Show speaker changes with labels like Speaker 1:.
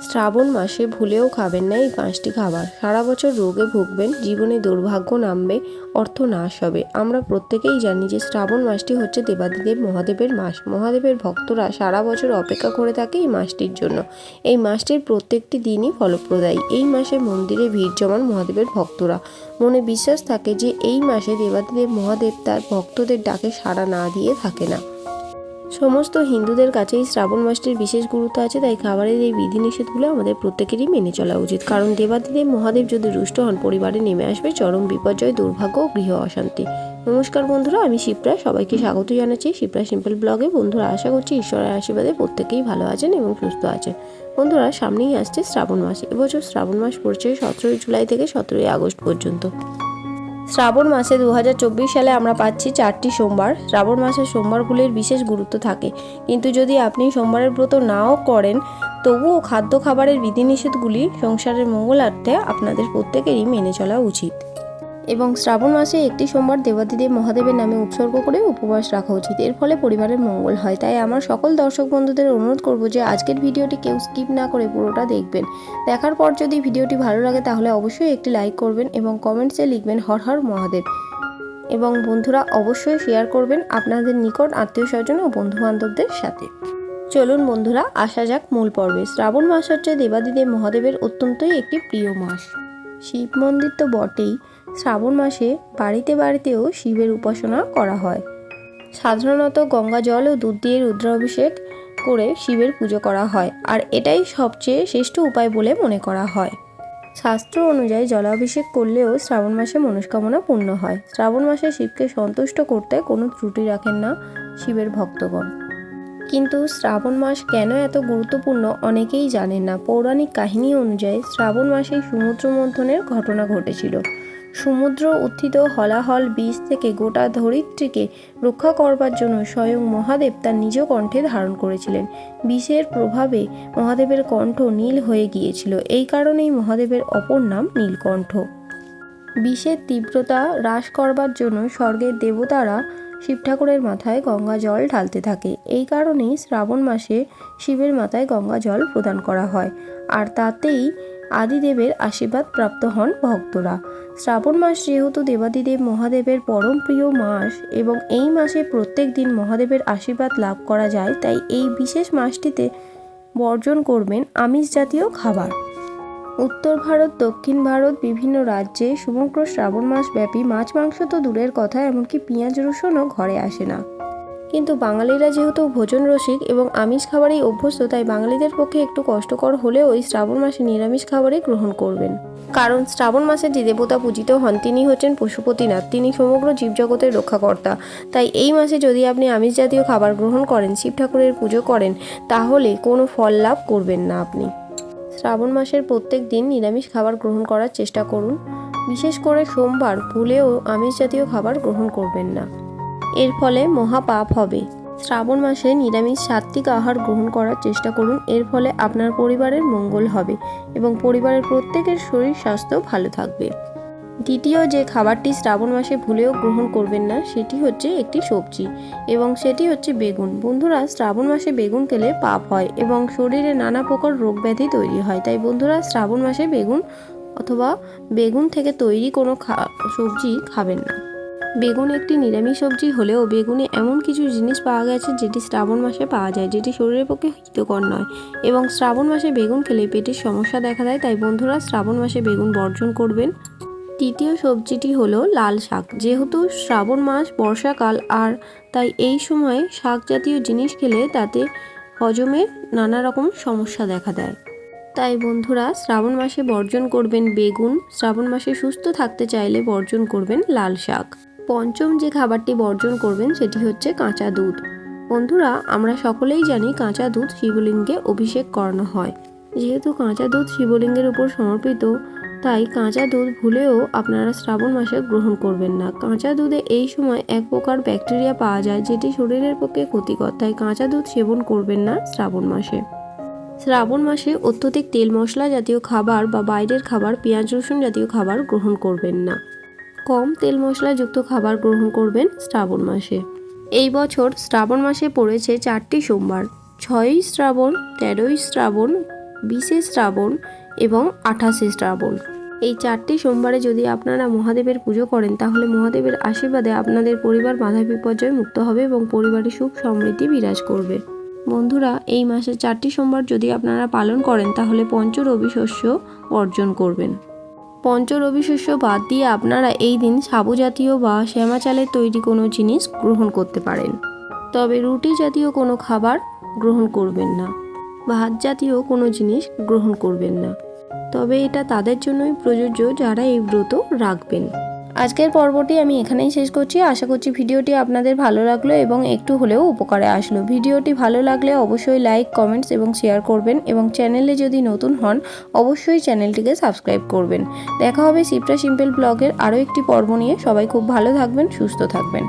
Speaker 1: শ্রাবণ মাসে ভুলেও খাবেন না এই 5টি খাবার। সারা বছর রোগে ভুগবেন, জীবনে দুর্ভাগ্য নামবে, অর্থ নাশ হবে। আমরা প্রত্যেকেই জানি যে শ্রাবণ মাসটি হচ্ছে দেবাদিদেব মহাদেবের মাস। মহাদেবের ভক্তরা সারা বছর অপেক্ষা করে থাকে এই মাসটির জন্য। এই মাসটির প্রত্যেকটি দিনই ফলপ্রদায়ী। এই মাসে মন্দিরে ভিড় জমান মহাদেবের ভক্তরা। মনে বিশ্বাস থাকে যে এই মাসে দেবাদিদেব মহাদেব তার ভক্তদের ডাকে সাড়া না দিয়ে থাকে না। সমস্ত হিন্দুদের কাছেই শ্রাবণ মাসটির বিশেষ গুরুত্ব আছে, তাই খাবারের এই বিধিনিষেধগুলো আমাদের প্রত্যেকেরই মেনে চলা উচিত। কারণ দেবাদিদেব মহাদেব যদি রুষ্ট হন, পরিবারে নেমে আসবে চরম বিপর্যয়, দুর্ভাগ্য ও গৃহ অশান্তি। নমস্কার বন্ধুরা, আমি শিপ্রা। সবাইকে স্বাগত জানাচ্ছি শিপ্রা সিম্পল ব্লগে। বন্ধুরা, আশা করছি ঈশ্বরের আশীর্বাদে প্রত্যেকেই ভালো আছেন এবং সুস্থ আছেন। বন্ধুরা, সামনেই আসছে শ্রাবণ মাস। এবছর শ্রাবণ মাস পড়ছে 17 জুলাই থেকে 17 আগস্ট পর্যন্ত। শ্রাবণ মাসে 2024 সালে আমরা পাচ্ছি 4টি সোমবার। শ্রাবণ মাসের সোমবারগুলির বিশেষ গুরুত্ব থাকে, কিন্তু যদি আপনি সোমবারের ব্রত নাও করেন, তবুও খাদ্য খাবারের বিধিনিষেধগুলি সংসারের মঙ্গলার্থে আপনাদের প্রত্যেকেরই মেনে চলা উচিত। এবং শ্রাবণ মাসে একটি সোমবার দেবাদিদেব মহাদেবের নামে উৎসর্গ করে উপবাস রাখা উচিত। এর ফলে পরিবারের মঙ্গল হয়। তাই আমার সকল দর্শক বন্ধুদের অনুরোধ করব যে আজকের ভিডিওটি কেউ স্কিপ না করে পুরোটা দেখবেন। দেখার পর যদি ভিডিওটি ভালো লাগে তাহলে অবশ্যই একটি লাইক করবেন এবং কমেন্টসে লিখবেন হর হর মহাদেব। এবং বন্ধুরা, অবশ্যই শেয়ার করবেন আপনাদের নিকট আত্মীয় স্বজন ও বন্ধুবান্ধবদের সাথে। চলুন বন্ধুরা, আসা যাক মূল পর্বে। শ্রাবণ মাস হচ্ছে দেবাদিদেব মহাদেবের অত্যন্তই একটি প্রিয় মাস। শিব মন্দির তো বটেই, শ্রাবণ মাসে বাড়িতে বাড়িতেও শিবের উপাসনা করা হয়। সাধারণত গঙ্গা জল ও দুধ দিয়ে রুদ্রাভিষেক করে শিবের পুজো করা হয়, আর এটাই সবচেয়ে শ্রেষ্ঠ উপায় বলে মনে করা হয়। শাস্ত্র অনুযায়ী জলাভিষেক করলেও শ্রাবণ মাসে মনস্কামনা পূর্ণ হয়। শ্রাবণ মাসে শিবকে সন্তুষ্ট করতে কোনো ত্রুটি রাখেন না শিবের ভক্তগণ। কিন্তু শ্রাবণ মাস কেন এত গুরুত্বপূর্ণ অনেকেই জানেন না। পৌরাণিক কাহিনী অনুযায়ী শ্রাবণ মাসেই সমুদ্র মন্থনের ঘটনা ঘটেছিল। সমুদ্র উত্থিত হলাহল বীজ থেকে গোটা ধরিত্রীকে রক্ষা করবার জন্য স্বয়ং মহাদেব তার নিজ কণ্ঠে ধারণ করেছিলেন। বিষের প্রভাবে মহাদেবের কণ্ঠ নীল হয়ে গিয়েছিল। এই কারণেই মহাদেবের অপর নাম নীলকণ্ঠ। বিষের তীব্রতা হ্রাস করবার জন্য স্বর্গের দেবতারা শিব ঠাকুরের মাথায় গঙ্গা জল ঢালতে থাকে। এই কারণেই শ্রাবণ মাসে শিবের মাথায় গঙ্গা জল প্রদান করা হয়, আর তাতেই আদিদেবের আশীর্বাদ প্রাপ্ত হন ভক্তরা। শ্রাবণ মাস যেহেতু দেবাদিদেব মহাদেবের পরম প্রিয় মাস এবং এই মাসে প্রত্যেক দিন মহাদেবের আশীর্বাদ লাভ করা যায়, তাই এই বিশেষ মাসটিতে বর্জন করবেন আমিষ জাতীয় খাবার। উত্তর ভারত, দক্ষিণ ভারত বিভিন্ন রাজ্যে সমগ্র শ্রাবণ মাস ব্যাপী মাছ মাংস তো দূরের কথা, এমনকি পেঁয়াজ রসুনও ঘরে আসে না। কিন্তু বাঙালিরা যেহেতু ভোজন রসিক এবং আমিষ খাবারেই অভ্যস্ত, তাই বাঙালিদের পক্ষে একটু কষ্টকর হলেও এই শ্রাবণ মাসে নিরামিষ খাবারই গ্রহণ করবেন। কারণ শ্রাবণ মাসে যে দেবতা পূজিত হন তিনি হচ্ছেন পশুপতিনাথ। তিনি সমগ্র জীবজগতের রক্ষাকর্তা। তাই এই মাসে যদি আপনি আমিষ জাতীয় খাবার গ্রহণ করেন, শিব ঠাকুরের পুজো করেন, তাহলে কোনো ফল লাভ করবেন না আপনি। শ্রাবণ মাসের প্রত্যেক দিন নিরামিষ খাবার গ্রহণ করার চেষ্টা করুন। বিশেষ করে সোমবার ভুলেও আমিষ জাতীয় খাবার গ্রহণ করবেন না, এর ফলে মহাপাপ হবে। শ্রাবণ মাসে নিরামিষ সাত্ত্বিক আহার গ্রহণ করার চেষ্টা করুন। এর ফলে আপনার পরিবারের মঙ্গল হবে এবং পরিবারের প্রত্যেকের শরীর স্বাস্থ্য ভালো থাকবে। দ্বিতীয় যে খাবারটি শ্রাবণ মাসে ভুলেও গ্রহণ করবেন না, সেটি হচ্ছে একটি সবজি, এবং সেটি হচ্ছে বেগুন। বন্ধুরা, শ্রাবণ মাসে বেগুন খেলে পাপ হয় এবং শরীরে নানা প্রকার রোগ ব্যাধি তৈরি হয়। তাই বন্ধুরা, শ্রাবণ মাসে বেগুন অথবা বেগুন থেকে তৈরি কোনো সবজি খাবেন না। বেগুন একটি নিরামিষ সবজি হলেও বেগুনে এমন কিছু জিনিস পাওয়া গেছে যেটি শ্রাবণ মাসে পাওয়া যায়, যেটি শরীরের পক্ষে হিতকর নয়, এবং শ্রাবণ মাসে বেগুন খেলে পেটের সমস্যা দেখা দেয়। তাই বন্ধুরা, শ্রাবণ মাসে বেগুন বর্জন করবেন। তৃতীয় সবজিটি হলো লাল শাক। যেহেতু শ্রাবণ মাস বর্ষাকাল, আর তাই এই সময় শাক জাতীয় জিনিস খেলে তাতে হজমের নানা রকম সমস্যা দেখা দেয়। তাই বন্ধুরা, শ্রাবণ মাসে বর্জন করবেন বেগুন। শ্রাবণ মাসে সুস্থ থাকতে চাইলে বর্জন করবেন লাল শাক। পঞ্চম যে খাবারটি বর্জন করবেন সেটি হচ্ছে কাঁচা দুধ। বন্ধুরা, আমরা সকলেই জানি কাঁচা দুধ শিবলিঙ্গে অভিষেক করানো হয়। যেহেতু কাঁচা দুধ শিবলিঙ্গের উপর সমর্পিত, তাই কাঁচা দুধ ভুলেও আপনারা শ্রাবণ মাসে গ্রহণ করবেন না। কাঁচা দুধে এই সময় এক প্রকার ব্যাকটেরিয়া পাওয়া যায় যেটি শরীরের পক্ষে ক্ষতিকর, তাই কাঁচা দুধ সেবন করবেন না শ্রাবণ মাসে। শ্রাবণ মাসে অত্যধিক তেল মশলা জাতীয় খাবার বা বাইরের খাবার, পেঁয়াজ রসুন জাতীয় খাবার গ্রহণ করবেন না। কম তেল মশলাযুক্ত খাবার গ্রহণ করবেন শ্রাবণ মাসে। এই বছর শ্রাবণ মাসে পড়েছে 4টি সোমবার: 6ই শ্রাবণ, 13ই শ্রাবণ, 20শে শ্রাবণ এবং 28শে শ্রাবণ। এই 4টি সোমবারে যদি আপনারা মহাদেবের পুজো করেন তাহলে মহাদেবের আশীর্বাদে আপনাদের পরিবার বাধা বিপর্যয় মুক্ত হবে এবং পরিবারে সুখ সমৃদ্ধি বিরাজ করবে। বন্ধুরা, এই মাসে 4টি সোমবার যদি আপনারা পালন করেন তাহলে পঞ্চরবি শস্য অর্জন করবেন। পঞ্চরবি শস্য বাদ দিয়ে আপনারা এই দিন সাবু জাতীয় বা শ্যামা চালের তৈরি কোনো জিনিস গ্রহণ করতে পারেন, তবে রুটি জাতীয় কোনো খাবার গ্রহণ করবেন না, ভাত জাতীয় কোনো জিনিস গ্রহণ করবেন না। তবে এটা তাদের জন্যই প্রযোজ্য যারা এই ব্রত রাখবেন। আজকের পর্বটি আমি এখানেই শেষ করছি। আশা করছি ভিডিওটি আপনাদের ভালো লাগলো এবং একটু হলেও উপকারে আসলো। ভিডিওটি ভালো লাগলে অবশ্যই লাইক, কমেন্টস এবং শেয়ার করবেন এবং চ্যানেলে যদি নতুন হন অবশ্যই চ্যানেলটিকে সাবস্ক্রাইব করবেন। দেখা হবে শিপ্রা সিম্পল ব্লগের আরও একটি পর্ব নিয়ে। সবাই খুব ভালো থাকবেন, সুস্থ থাকবেন।